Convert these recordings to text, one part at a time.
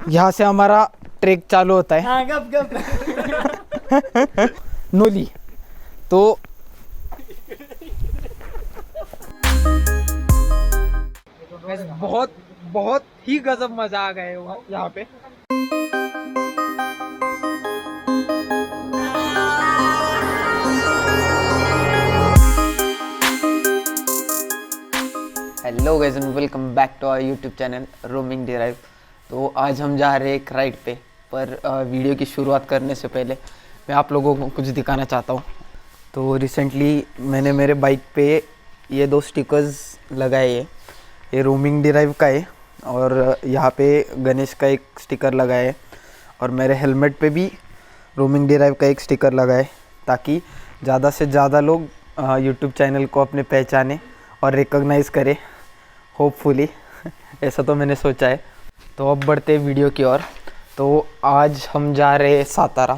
यहाँ से हमारा ट्रेक चालू होता है। हाँ, गप गप। नोली तो बहुत बहुत ही गजब मजा आ गया यहाँ पे। Hello guys and welcome back to our YouTube channel roaming derive. तो आज हम जा रहे हैं एक राइड पे, पर वीडियो की शुरुआत करने से पहले मैं आप लोगों को कुछ दिखाना चाहता हूँ। तो रिसेंटली मैंने मेरे बाइक पे ये 2 स्टिकर्स लगाए हैं। ये रोमिंग डिराइव का है और यहाँ पे गणेश का एक स्टिकर लगाया है और मेरे हेलमेट पे भी रोमिंग डिराइव का एक स्टिकर लगाए, ताकि ज़्यादा से ज़्यादा लोग यूट्यूब चैनल को अपने पहचाने और रिकॉग्नाइज़ करें, होपफुली। ऐसा तो मैंने सोचा है। तो अब बढ़ते हैं वीडियो की ओर। तो आज हम जा रहे हैं सातारा।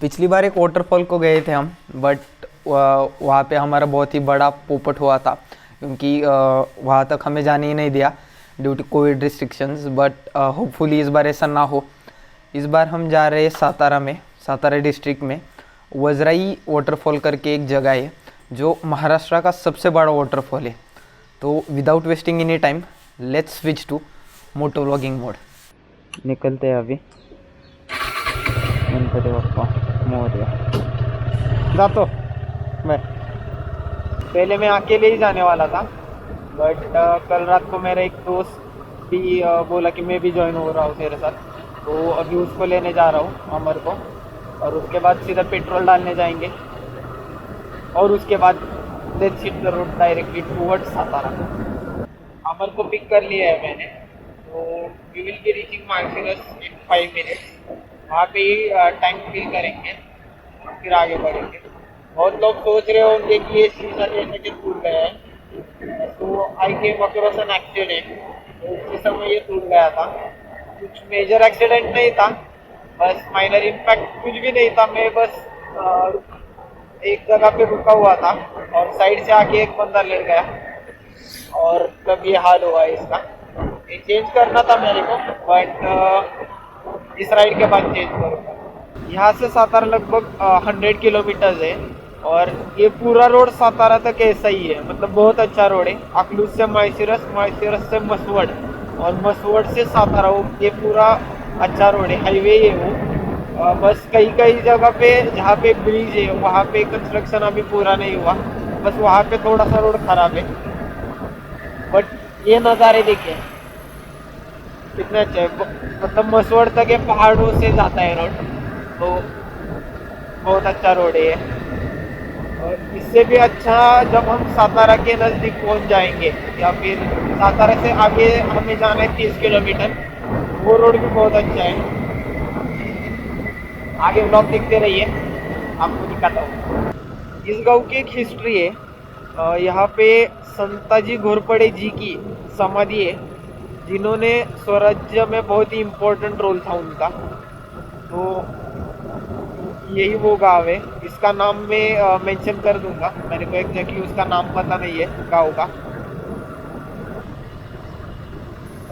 पिछली बार एक वाटरफॉल को गए थे हम, बट वहाँ पे हमारा बहुत ही बड़ा पोपट हुआ था, क्योंकि वहाँ तक हमें जाने ही नहीं दिया due to COVID restrictions. But hopefully इस बार ऐसा ना हो। इस बार हम जा रहे हैं सातारा में, सातारा डिस्ट्रिक्ट में वजराई वाटरफॉल करके एक जगह है जो महाराष्ट्र का सबसे बड़ा वाटरफॉल है। तो without wasting any time let's switch to moto vlogging mode. निकलते हैं अभी। गणपति बप्पा मोरया। जातो मैं पहले मैं अकेले ही जाने वाला था, बट कल रात को मेरा एक दोस्त भी बोला कि मैं भी ज्वाइन हो रहा हूँ तेरे साथ। तो अभी उसको लेने जा रहा हूँ, अमर को, और उसके बाद सीधा पेट्रोल डालने जाएंगे और उसके बाद let's hit the road directly towards Satara. Amar को पिक कर लिया है मैंने, तो वी विल बी रीचिंग मार्शियस इन 5 मिनट्स। वहाँ पे ही टैंक फिल करेंगे, फिर आगे बढ़ेंगे। बहुत लोग सोच रहे होंगे कि ये शीशा कैसे के टूट गया है। तो आई केम अक्रॉस एन एक्सीडेंट, तो उसी समय ये टूट गया था। कुछ मेजर एक्सीडेंट नहीं था, बस माइनर इम्पैक्ट कुछ भी नहीं था। मैं बस एक जगह पे रुका हुआ था और साइड से आके एक बंदा लड़ गया और तब ये हाल हुआ इसका। ये चेंज करना था मेरे को, बट इस राइड के बाद चेंज करूँगा। यहाँ से सातारा लगभग 100 किलोमीटर्स है और ये पूरा रोड सातारा तक ऐसा ही है। मतलब बहुत अच्छा रोड है। अकलूज से माहेश्वरस, माहेश्वरस से मसवड और मसवड से सातारा, ये पूरा अच्छा रोड है, हाईवे है वो। बस कई जगह पे जहाँ पे ब्रिज है वहाँ पे कंस्ट्रक्शन अभी पूरा नहीं हुआ, बस वहाँ पे थोड़ा सा रोड खराब है। बट ये नज़ारे देखिए कितने अच्छे हैं। मतलब मसवड तक ये पहाड़ों से जाता है रोड, तो बहुत अच्छा रोड है ये। और इससे भी अच्छा जब हम सातारा के नज़दीक पहुँच जाएंगे, या फिर सातारा से आगे हमें जाना है 30 किलोमीटर, वो रोड भी बहुत अच्छा है। आगे ब्लॉग देखते रहिए, आपको दिखाता हूँ। इस गांव की एक हिस्ट्री है। यहाँ पे संताजी घोरपड़े जी की समाधि है, जिन्होंने स्वराज्य में बहुत ही इम्पोर्टेंट रोल था उनका। तो यही वो गांव है। इसका नाम मैं मेंशन कर दूंगा, मेरे को एग्जैक्टली उसका नाम पता नहीं है गांव का।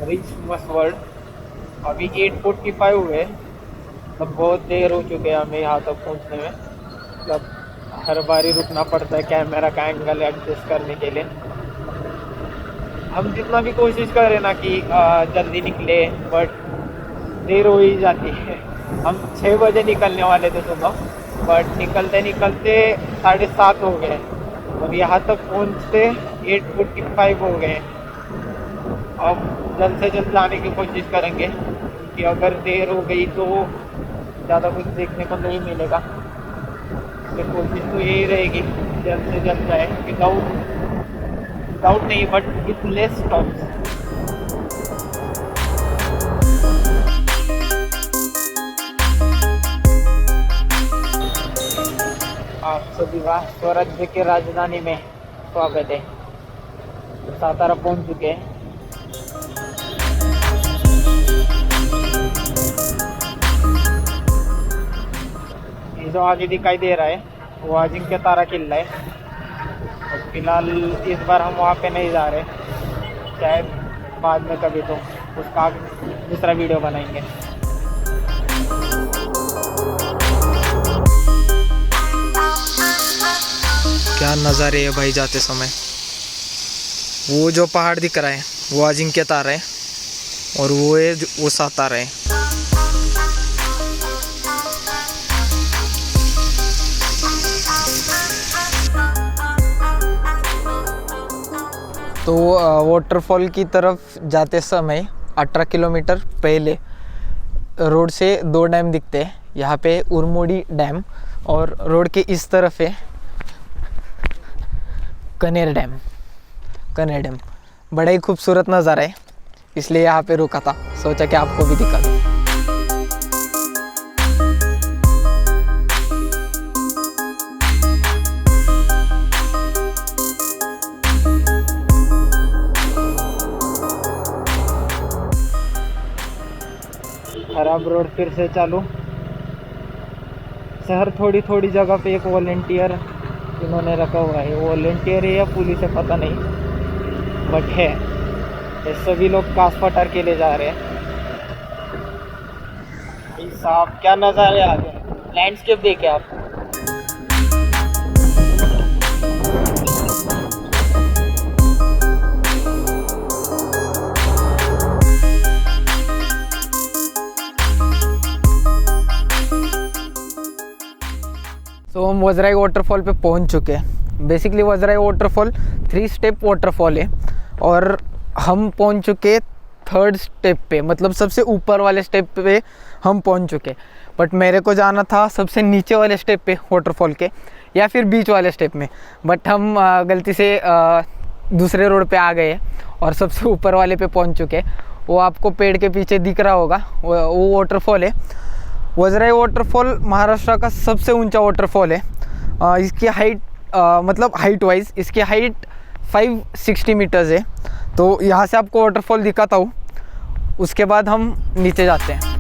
रिच मसवर्ड। अभी 8:45 हुए, मतलब बहुत देर हो चुके हैं हमें यहाँ तक पहुँचने में। मतलब हर बारी रुकना पड़ता है कैमरा का एंगल एडजस्ट करने के लिए। हम जितना भी कोशिश करें ना कि जल्दी निकले, बट देर हो ही जाती है। हम 6 बजे निकलने वाले थे सुबह, बट निकलते निकलते 7:30 हो गए और यहाँ तक पहुँचते 8:45 हो गए। अब जल्द से जल्द जाने की कोशिश करेंगे, कि अगर देर हो गई तो ज़्यादा कुछ देखने को नहीं मिलेगा। तो कोशिश तो यही रहेगी जल्द से जल्द जाए, विदाउट नहीं, बट विथ लेस स्टॉप्स। आप सभी का स्वराज्य के राजधानी में स्वागत है। सातारा पहुंच चुके हैं। जो आगे दिखाई दे रहा है वो अजिंक्य तारा किला है। और फिलहाल इस बार हम वहाँ पे नहीं जा रहे, शायद बाद में कभी। तो उसका दूसरा वीडियो बनाएंगे। क्या नज़ारे है भाई जाते समय। वो जो पहाड़ दिख रहा है वो अजिंक्य तारा है और वो है वो सातारा है। तो वाटरफॉल की तरफ जाते समय 18 किलोमीटर पहले रोड से 2 डैम दिखते हैं। यहाँ पे उरमोडी डैम और रोड के इस तरफ है कनेर डैम। बड़ा ही खूबसूरत नज़ारा है, इसलिए यहाँ पे रुका था, सोचा कि आपको भी दिखा दूँ। खराब रोड फिर से चालू। शहर थोड़ी थोड़ी जगह पे एक वॉलेंटियर इन्होंने रखा हुआ है, वॉलेंटियर है या पुलिस है पता नहीं, बट है। ये सभी लोग कास पटार के लिए जा रहे हैं। साहब क्या नज़ारे आगे, लैंडस्केप देखे आप। तो हम वजराई वाटरफॉल पे पहुंच चुके हैं। Basically Vajrai waterfall 3 step waterfall है और हम पहुंच चुके 3rd स्टेप पे, मतलब सबसे ऊपर वाले स्टेप पे हम पहुंच चुके। बट मेरे को जाना था सबसे नीचे वाले स्टेप पे वाटरफॉल के, या फिर बीच वाले स्टेप में, बट हम गलती से दूसरे रोड पे आ गए और सबसे ऊपर वाले पे पहुंच चुके। वो आपको पेड़ के पीछे दिख रहा होगा, वो वाटरफॉल है। वजराई वाटरफॉल महाराष्ट्र का सबसे ऊंचा वाटरफॉल है। इसकी हाइट मतलब हाइट वाइज इसकी हाइट 560 मीटर्स है। तो यहाँ से आपको वाटरफॉल दिखाता हूँ, उसके बाद हम नीचे जाते हैं।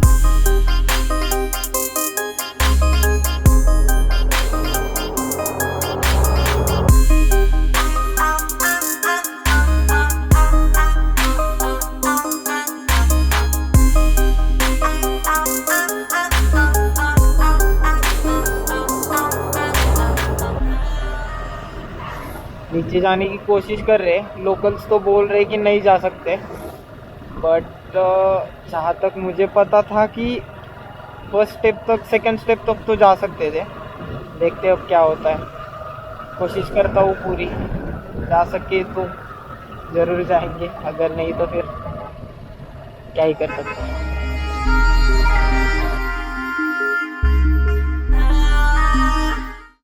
नीचे जाने की कोशिश कर रहे, लोकल्स तो बोल रहे कि नहीं जा सकते, बट जहाँ तक मुझे पता था कि 1st स्टेप तक 2nd स्टेप तक तो जा सकते थे। देखते अब क्या होता है, कोशिश करता हूँ पूरी, जा सके तो ज़रूर जाएंगे, अगर नहीं तो फिर क्या ही कर सकते हैं।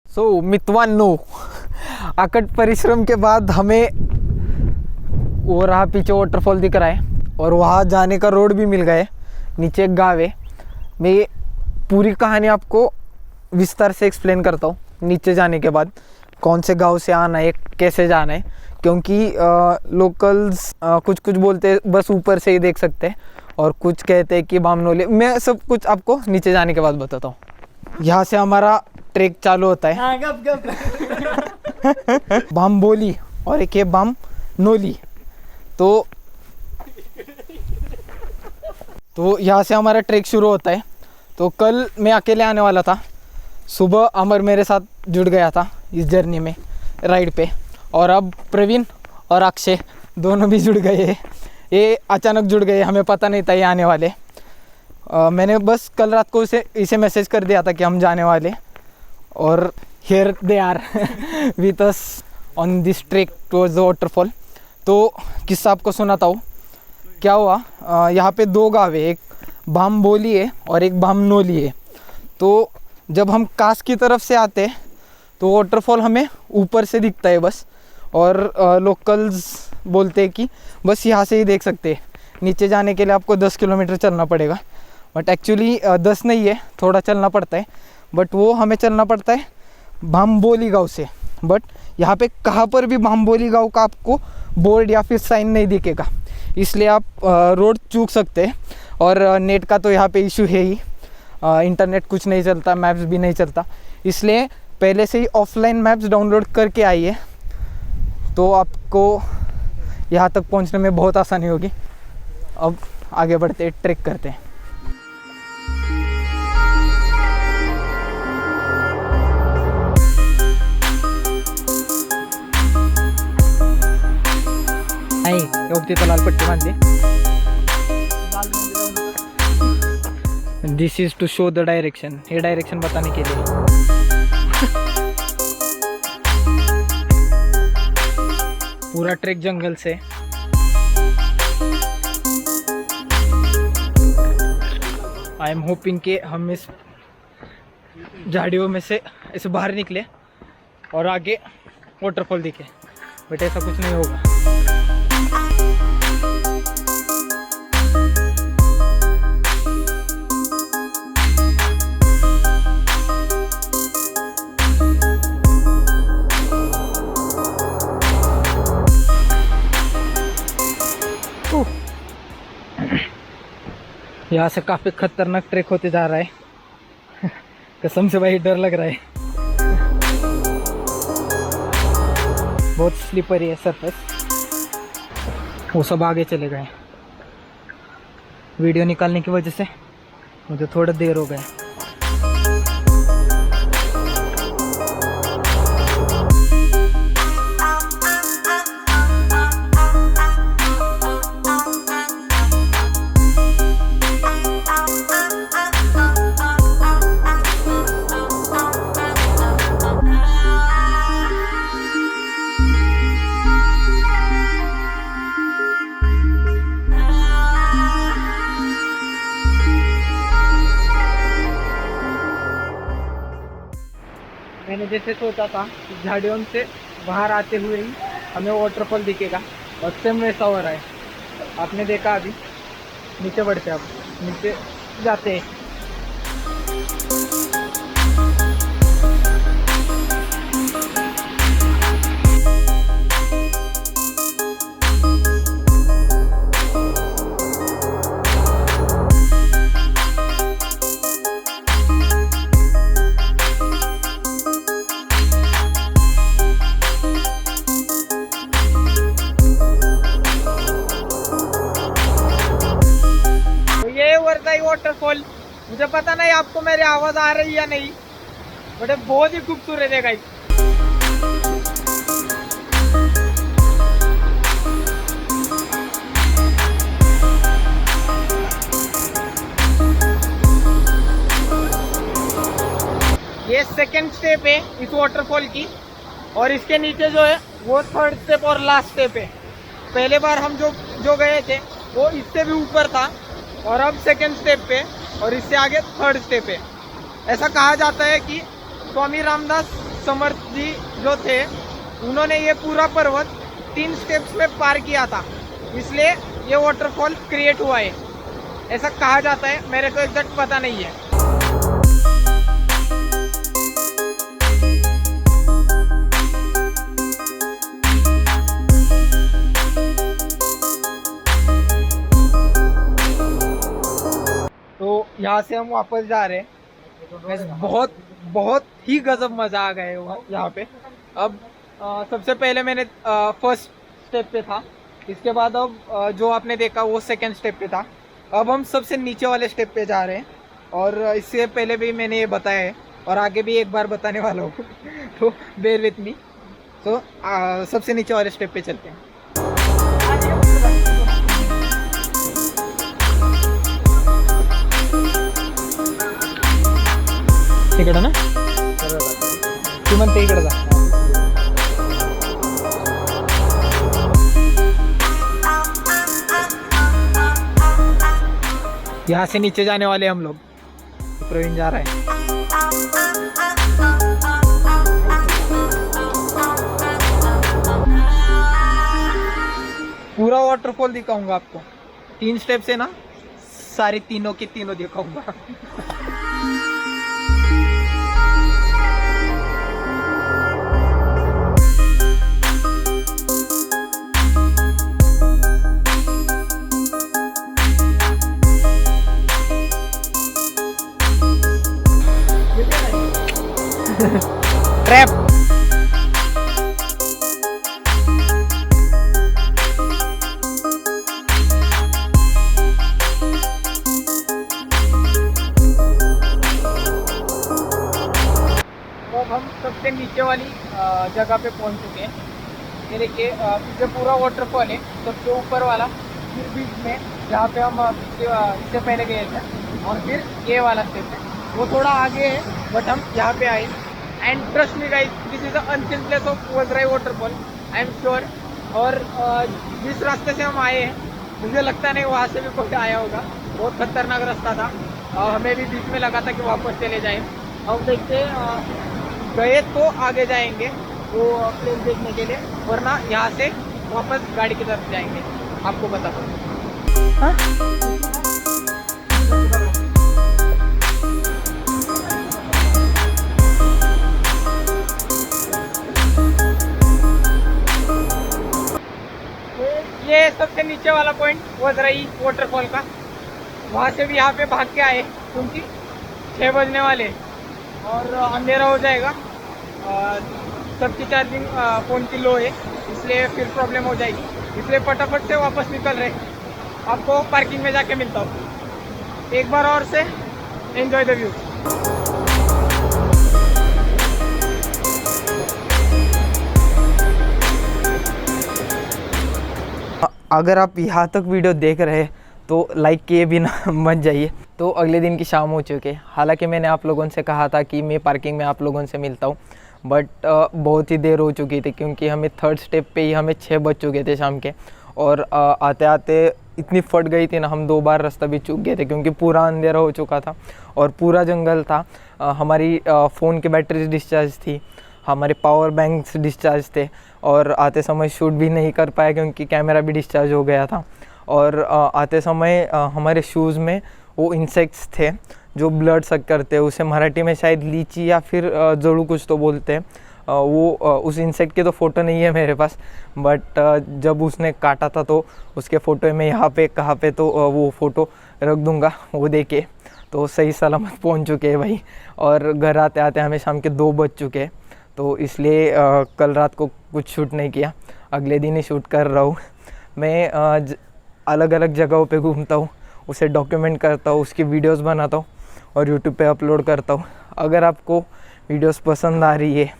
सो मितवानो, अकट परिश्रम के बाद हमें वो रहा पीछे वाटरफॉल दिख रहा है और वहाँ जाने का रोड भी मिल गए। नीचे एक गाँव है। मैं पूरी कहानी आपको विस्तार से एक्सप्लेन करता हूँ नीचे जाने के बाद, कौन से गांव से आना है, कैसे जाना है, क्योंकि लोकल्स कुछ बोलते बस ऊपर से ही देख सकते हैं और कुछ कहते हैं कि बामनोली। मैं सब कुछ आपको नीचे जाने के बाद बताता हूँ। यहाँ से हमारा ट्रैक चालू होता है। बामबोली और एक है बामनोली। तो यहाँ से हमारा ट्रैक शुरू होता है। तो कल मैं अकेले आने वाला था, सुबह अमर मेरे साथ जुड़ गया था इस जर्नी में राइड पे, और अब प्रवीण और अक्षय दोनों भी जुड़ गए हैं। ये अचानक जुड़ गए, हमें पता नहीं था ये आने वाले। मैंने बस कल रात को इसे मैसेज कर दिया था कि हम जाने वाले, और here they are with us on this track towards the waterfall. तो किस्सा आपको सुनाता हूँ। क्या हुआ, यहाँ पे 2 गाँव है, एक बामबोली है और एक बामनोली है। तो जब हम कास की तरफ से आते हैं तो वाटरफॉल हमें ऊपर से दिखता है बस, और लोकल्स बोलते हैं कि बस यहाँ से ही देख सकते हैं। नीचे जाने के लिए आपको 10 किलोमीटर चलना पड़ेगा, बट एक्चुअली 10 नहीं है, थोड़ा चलना पड़ता है। बट वो हमें चलना पड़ता है बामबोली गांव से। बट यहाँ पे कहाँ पर भी बामबोली गांव का आपको बोर्ड या फिर साइन नहीं दिखेगा, इसलिए आप रोड चूक सकते हैं। और नेट का तो यहाँ पे इशू है ही, इंटरनेट कुछ नहीं चलता, मैप्स भी नहीं चलता, इसलिए पहले से ही ऑफलाइन मैप्स डाउनलोड करके आइए, तो आपको यहाँ तक पहुँचने में बहुत आसानी होगी। अब आगे बढ़ते ट्रेक करते हैं। नाही योग तिथं लाल पट्टी बांधली। This is to show the direction, ये डायरेक्शन बताने के लिए। पूरा ट्रेक जंगल से। आई एम होपिंग कि हम इस झाड़ियों में से ऐसे बाहर निकले और आगे वाटरफॉल दिखे, बट ऐसा कुछ नहीं होगा। यहाँ से काफी खतरनाक ट्रेक होते जा रहा है। कसम से भाई डर लग रहा है, बहुत स्लिपरी है सरफेस। वो सब आगे चले गए, वीडियो निकालने की वजह से मुझे थोड़ा देर हो गया। मैंने जैसे सोचा था कि झाड़ियों से बाहर आते हुए ही हमें वाटरफॉल दिखेगा, और सेम वैसा हो रहा है। आपने देखा, अभी नीचे बढ़ते, अब नीचे जाते हैं। वाटरफॉल, मुझे पता नहीं आपको मेरी आवाज आ रही या नहीं, बट बहुत ही खूबसूरत है गाइस। ये सेकंड स्टेप है इस वाटरफॉल की, और इसके नीचे जो है वो थर्ड स्टेप और लास्ट स्टेप है। पहले बार हम जो गए थे वो इससे भी ऊपर था, और अब सेकंड स्टेप पे, और इससे आगे थर्ड स्टेप है। ऐसा कहा जाता है कि स्वामी रामदास समर्थ जी जो थे, उन्होंने ये पूरा पर्वत 3 स्टेप्स में पार किया था, इसलिए ये वाटरफॉल क्रिएट हुआ है, ऐसा कहा जाता है। मेरे को एग्जैक्ट पता नहीं है। तो यहाँ से हम वापस जा रहे हैं। बहुत ही गजब मजा आ गया यहाँ पे। अब सबसे पहले मैंने फर्स्ट स्टेप पे था, इसके बाद अब जो आपने देखा वो सेकंड स्टेप पे था। अब हम सबसे नीचे वाले स्टेप पे जा रहे हैं, और इससे पहले भी मैंने ये बताया है और आगे भी एक बार बताने वाला हूँ। तो बेयर विथ मी। तो सबसे नीचे वाले स्टेप पे चलते हैं। इकडं ना, तू म्हणते इकडं जा। यहाँ से नीचे जाने वाले हम लोग। तो प्रवीण जा रहा है। पूरा वाटरफॉल दिखाऊंगा आपको। 3 स्टेप से ना सारे तीनों के तीनों दिखाऊंगा। ट्रैप। हम सबसे नीचे वाली जगह पे पहुंच चुके हैं। ये देखिए पीछे पूरा वाटरफॉल है, सबसे ऊपर वाला, फिर बीच में जहाँ पे हम इससे पहले गए थे, और फिर ये वाला स्टेप है, वो थोड़ा आगे है, बट हम यहाँ पे आए। And trust me guys, this is the unseen place of Vajrai waterfall, I am sure. और जिस रास्ते से हम आए हैं, मुझे लगता नहीं वहाँ से भी कोई आया होगा, बहुत खतरनाक रास्ता था। हमें भी बीच में लगा था कि वापस चले जाएं। अब देखते गए तो आगे जाएंगे वो प्लेन देखने के लिए, वरना यहाँ से वापस गाड़ी की तरफ जाएंगे, आपको बता दूँ। हाँ, ये सबसे नीचे वाला पॉइंट वजराई वाटरफॉल का, वहाँ से भी यहाँ पे भाग के आए क्योंकि 6 बजने वाले और अंधेरा हो जाएगा। सबकी चार्जिंग फ़ोन की लो है, इसलिए फिर प्रॉब्लम हो जाएगी, इसलिए फटाफट से वापस निकल रहे। आपको पार्किंग में जाके मिलता हूँ। एक बार और से एंजॉय द व्यू। अगर आप यहाँ तक वीडियो देख रहे हैं तो लाइक किए बिना मत जाइए। तो अगले दिन की शाम हो चुके, हालांकि मैंने आप लोगों से कहा था कि मैं पार्किंग में आप लोगों से मिलता हूँ, बट बहुत ही देर हो चुकी थी क्योंकि हमें थर्ड स्टेप पे ही हमें 6 बज चुके थे शाम के। और आते आते इतनी फट गई थी ना, हम 2 बार रास्ता भी चूक गए थे क्योंकि पूरा अंधेरा हो चुका था और पूरा जंगल था। हमारी फ़ोन की बैटरी डिस्चार्ज थी, हमारे पावर बैंक्स डिस्चार्ज थे, और आते समय शूट भी नहीं कर पाया क्योंकि कैमरा भी डिस्चार्ज हो गया था। और आते समय हमारे शूज़ में वो इंसेक्ट्स थे जो ब्लड सक करते हैं, उसे मराठी में शायद लीची या फिर जड़ू कुछ तो बोलते हैं। उस इंसेक्ट के तो फ़ोटो नहीं है मेरे पास, बट जब उसने काटा था तो उसके फ़ोटो में यहाँ पे कहाँ पे तो वो फ़ोटो रख दूँगा, वो देखे। तो सही सलामत पहुँच चुके हैं भाई, और घर आते आते हमें शाम के 2 बज चुके हैं। तो इसलिए कल रात को कुछ शूट नहीं किया, अगले दिन ही शूट कर रहा हूँ। मैं अलग अलग जगहों पे घूमता हूँ, उसे डॉक्यूमेंट करता हूँ, उसकी वीडियोस बनाता हूँ और यूट्यूब पे अपलोड करता हूँ। अगर आपको वीडियोस पसंद आ रही है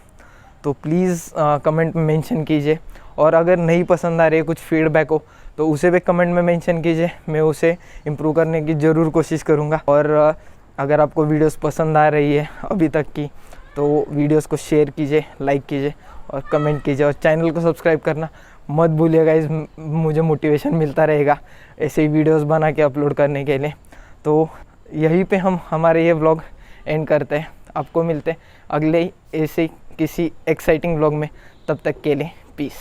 तो प्लीज़ कमेंट में मेंशन कीजिए, और अगर नहीं पसंद आ रही है, कुछ फीडबैक हो तो उसे भी कमेंट में मेंशन कीजिए, मैं उसे इम्प्रूव करने की ज़रूर कोशिश करूँगा। और अगर आपको वीडियोस पसंद आ रही है अभी तक की, तो वीडियोस को शेयर कीजिए, लाइक कीजिए और कमेंट कीजिए, और चैनल को सब्सक्राइब करना मत भूलिएगा। मुझे मोटिवेशन मिलता रहेगा ऐसे ही वीडियोस बना के अपलोड करने के लिए। तो यहीं पे हम हमारे ये व्लॉग एंड करते हैं। आपको मिलते हैं अगले ऐसे किसी एक्साइटिंग व्लॉग में, तब तक के लिए पीस।